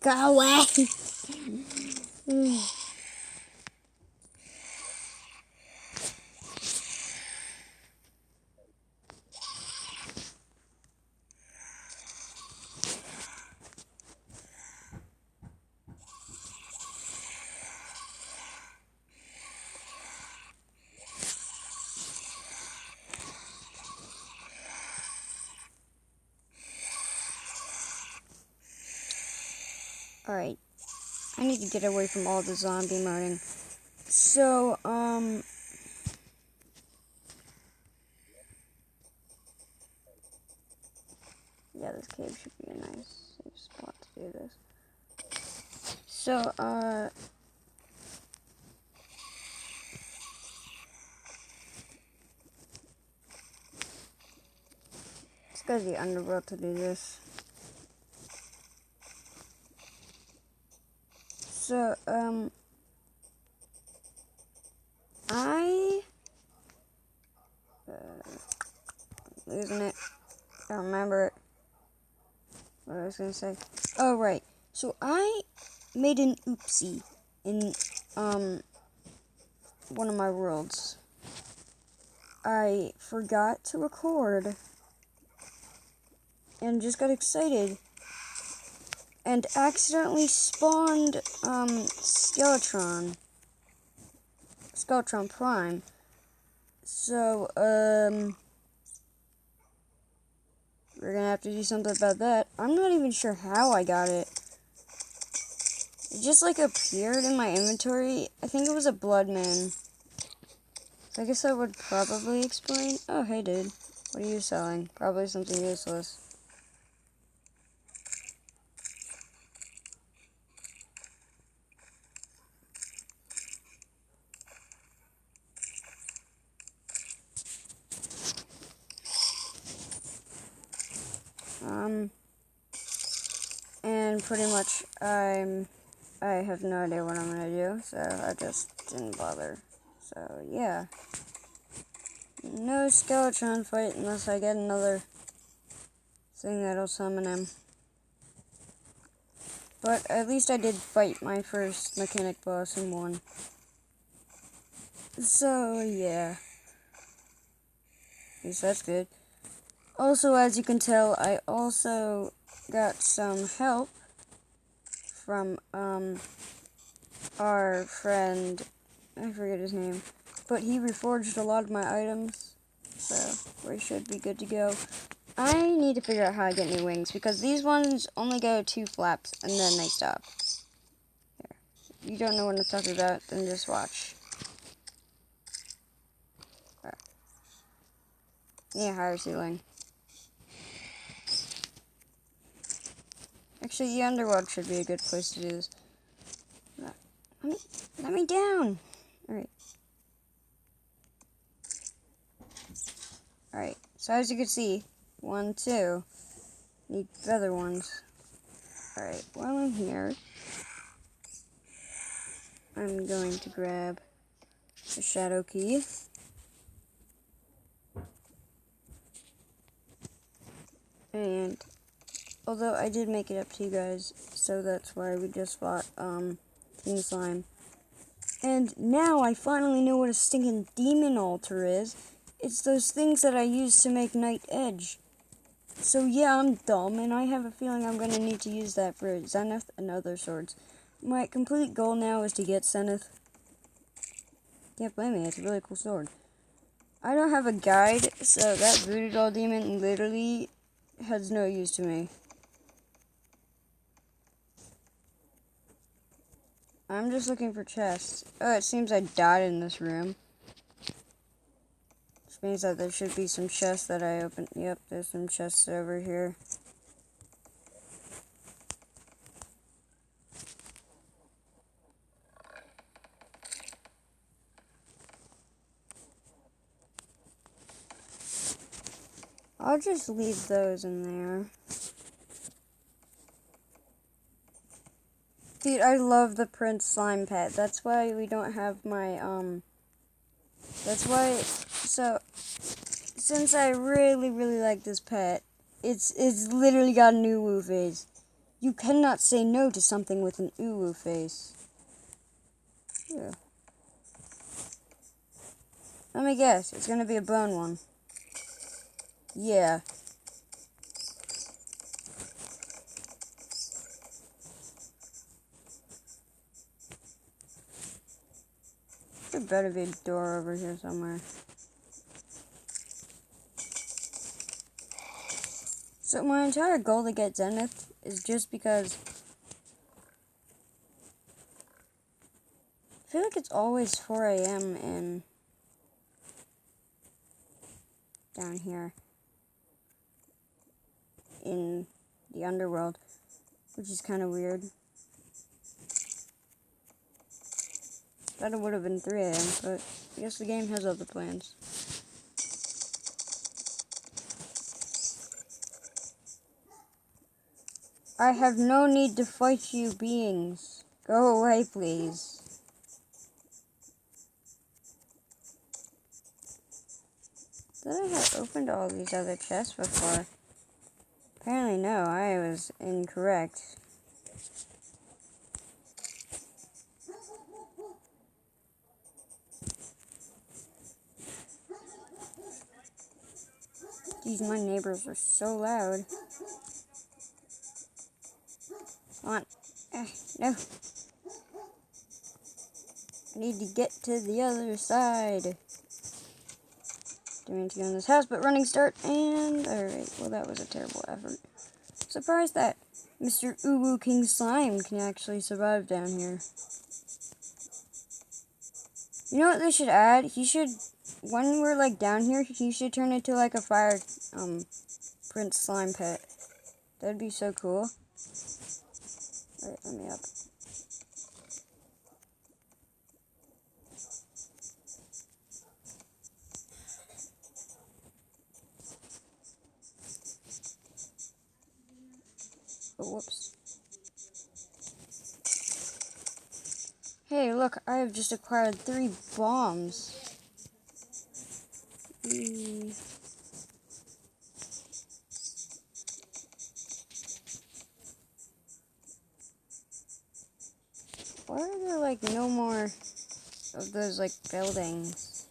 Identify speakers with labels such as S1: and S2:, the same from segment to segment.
S1: Go away! Alright. I need to get away from all the zombie moaning. So, yeah, this cave should be a nice safe spot to do this. So, let's go to the underworld to do this. So, losing it. I don't remember it. What I was gonna say. Oh, right. So, I made an oopsie in, one of my worlds. I forgot to record and just got excited and accidentally spawned, Skeletron Prime. So, we're gonna have to do something about that. I'm not even sure how I got it. It just, like, appeared in my inventory. I think it was a Bloodman. I guess that would probably explain. Oh, hey, dude. What are you selling? Probably something useless. And pretty much I have no idea what I'm gonna do, so I just didn't bother. So, yeah. No Skeletron fight unless I get another thing that'll summon him. But at least I did fight my first mechanic boss and won. So, yeah. At least that's good. Also, as you can tell, I also got some help from, our friend, I forget his name, but he reforged a lot of my items, so we should be good to go. I need to figure out how to get new wings, because these ones only go 2 flaps, and then they stop. Here. If you don't know what I'm talking about, then just watch. Yeah, higher ceiling. Actually, the underworld should be a good place to do this. Let me down! Alright. Alright, so as you can see, 1, 2, need feather ones. Alright, while I'm here, I'm going to grab the shadow key. And although I did make it up to you guys, so that's why we just fought King Slime. And now I finally know what a stinking demon altar is. It's those things that I use to make Night Edge. So yeah, I'm dumb, and I have a feeling I'm going to need to use that for Zenith and other swords. My complete goal now is to get Zenith. Can't blame me, it's a really cool sword. I don't have a guide, so that Voodoo Doll Demon literally has no use to me. I'm just looking for chests. Oh, it seems I died in this room. Which means that there should be some chests that I opened. Yep, there's some chests over here. I'll just leave those in there. Dude, I love the Prince Slime pet. That's why we don't have my, that's why, so, since I really, really like this pet, it's literally got a new Woo phase. You cannot say no to something with an uwu face. Yeah. Let me guess, it's gonna be a bone one. Yeah. There better be a door over here somewhere. So my entire goal to get Zenith is just because I feel like it's always 4 a.m. in down here in the underworld, which is kind of weird. Thought it would have been 3 a.m., but I guess the game has other plans. I have no need to fight you beings. Go away, please. Did I have opened all these other chests before? Apparently no, I was incorrect. Geez, my neighbors are so loud. Come on. No. I need to get to the other side. Didn't mean to go in this house, but running start, and... Alright, well that was a terrible effort. Surprised that Mr. Uwu King Slime can actually survive down here. You know what they should add? He should... When we're, like, down here, he should turn into, like, a fire, Prince Slime pet. That'd be so cool. Alright, let me up. Oh, whoops. Hey, look, I have just acquired 3 bombs. Why are there, like, no more of those, like, buildings?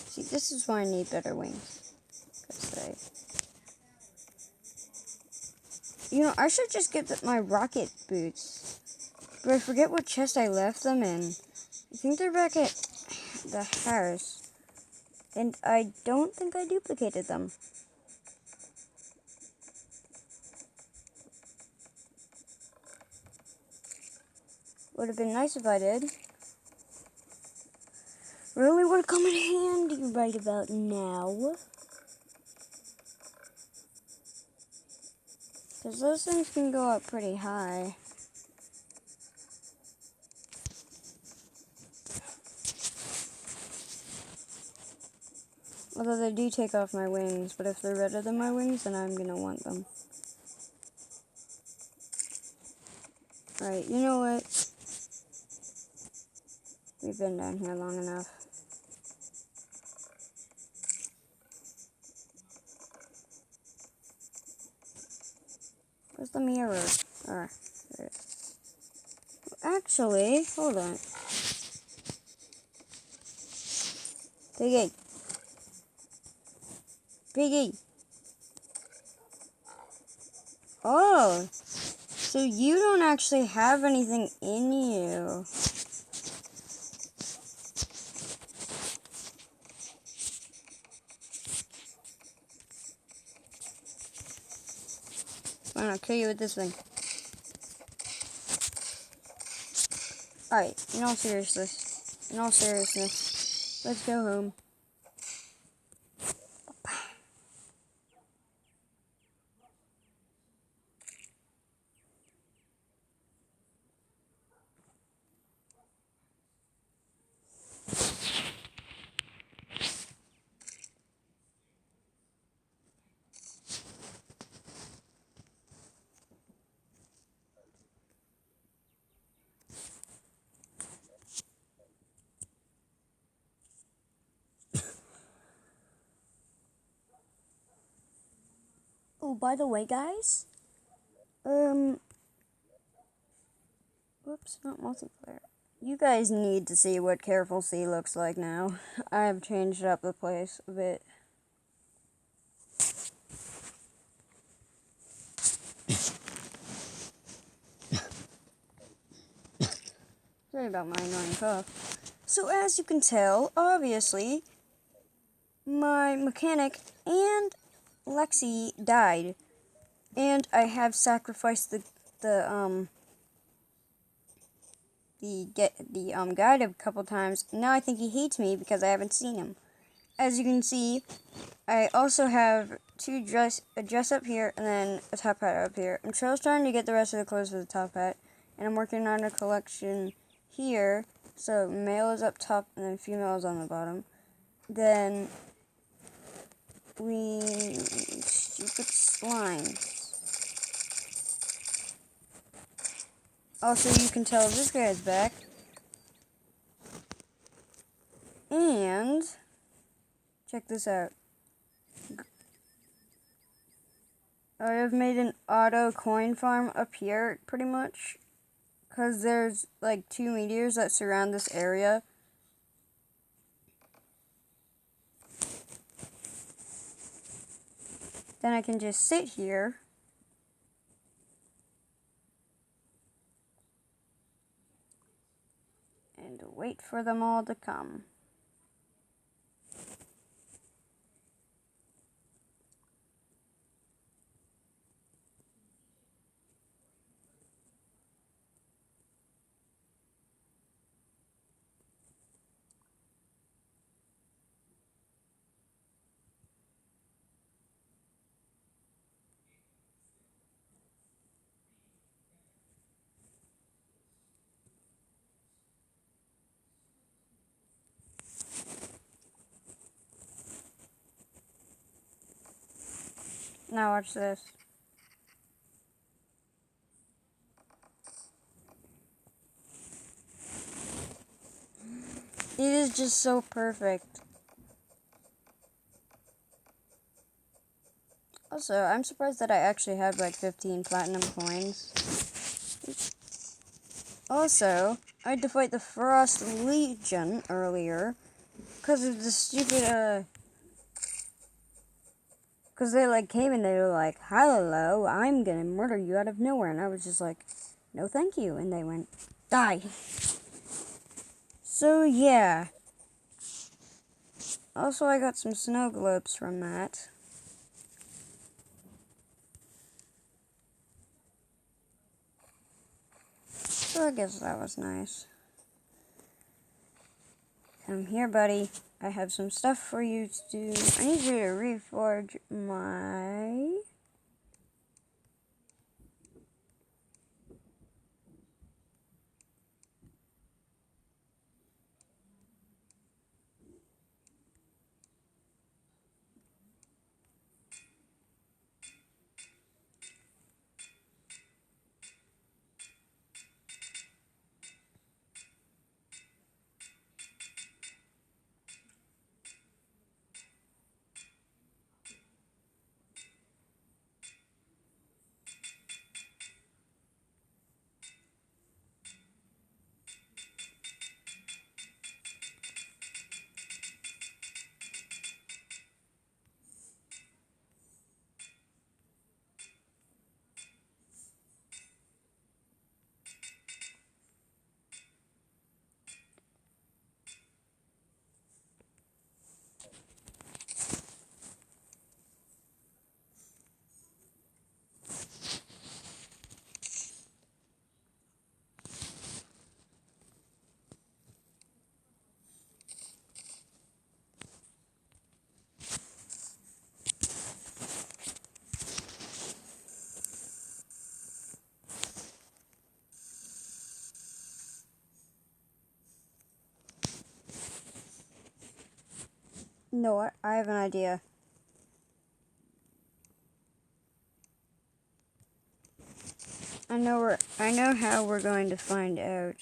S1: See, this is why I need better wings. You know, I should just get my rocket boots. But I forget what chest I left them in. I think they're back at the house. And I don't think I duplicated them. Would have been nice if I did. Really would come in handy right about now. Because those things can go up pretty high. Although they do take off my wings, but if they're redder than my wings, then I'm gonna want them. Alright, you know what? We've been down here long enough. Where's the mirror? Ah, there it is. Actually, hold on. Piggy. Piggy. Oh, so you don't actually have anything in you. Fine, I'll kill you with this thing. Alright, in all seriousness, let's go home. by the way, guys, whoops, not multiplayer. You guys need to see what Careful Sea looks like now. I've changed up the place a bit. Sorry about my annoying cough. So as you can tell, obviously, my mechanic and Lexi died. And I have sacrificed the guide a couple times. Now I think he hates me because I haven't seen him. As you can see, I also have a dress up here and then a top hat up here. I'm still trying to get the rest of the clothes for the top hat, and I'm working on a collection here. So male is up top and then female is on the bottom. Then stupid slime. Also, you can tell this guy's back. And check this out. I have made an auto coin farm up here, pretty much. Because there's like 2 meteors that surround this area. Then I can just sit here. And wait for them all to come. Now watch this. It is just so perfect. Also, I'm surprised that I actually have like 15 platinum coins. Also, I had to fight the Frost Legion earlier because of the stupid, because they like came and they were like, hello, I'm gonna murder you out of nowhere. And I was just like, no thank you. And they went, die. So yeah. Also, I got some snow globes from that. So I guess that was nice. Come here, buddy. I have some stuff for you to do. I need you to reforge my... You know what? I have an idea. I know how we're going to find out.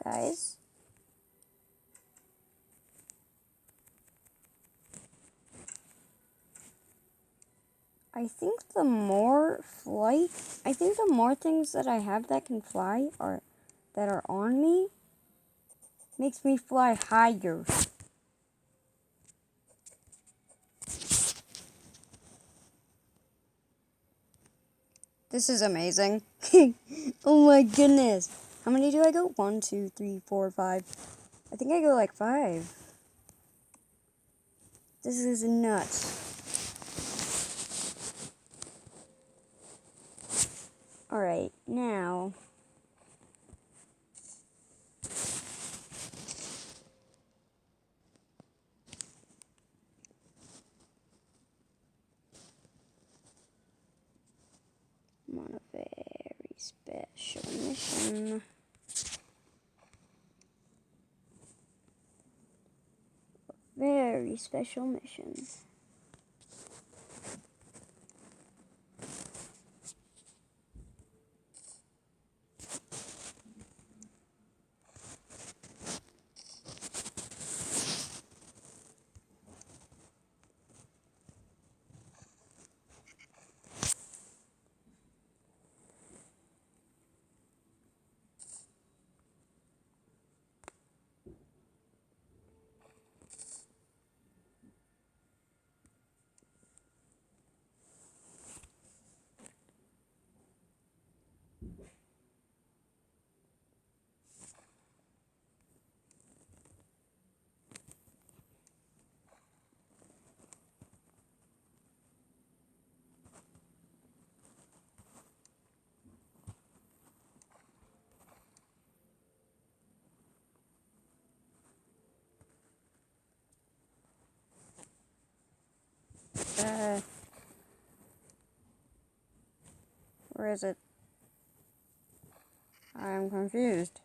S1: Guys? I think the more things that I have that can fly or that are on me makes me fly higher. This is amazing. Oh my goodness. How many do I go? 1, 2, 3, 4, 5. I think I go like 5. This is nuts. Alright, now. I'm on a very special mission. Very special mission. Where is it? I'm confused.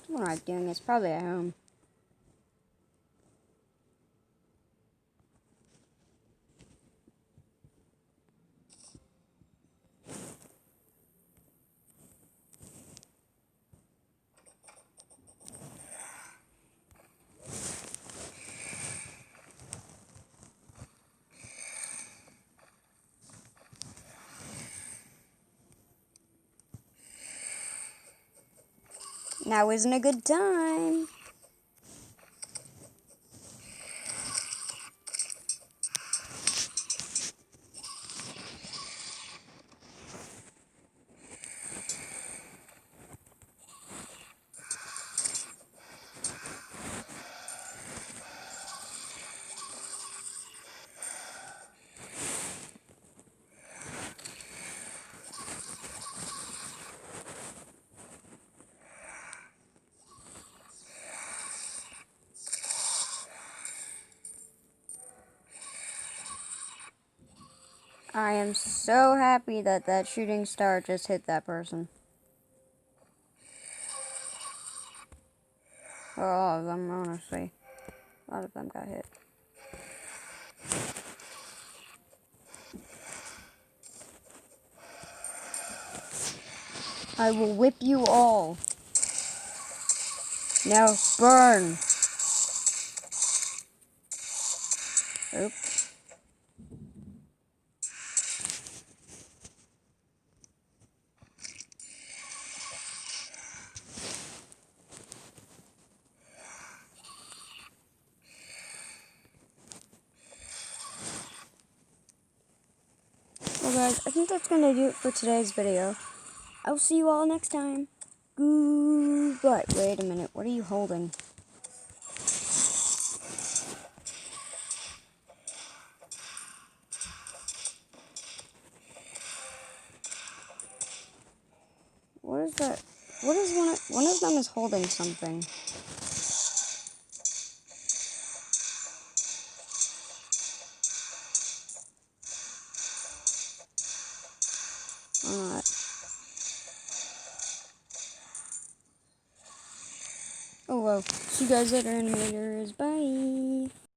S1: What am I doing? It's probably at home. Now isn't a good time. I am so happy that that shooting star just hit that person. Well, all of them, honestly. A lot of them got hit. I will whip you all. Now burn. Oops. Well guys, I think that's gonna do it for today's video. I'll see you all next time. Goodbye. Wait a minute, what are you holding? What is that? What is one of them is holding something. or not. Oh well. See you guys later, animators. Bye.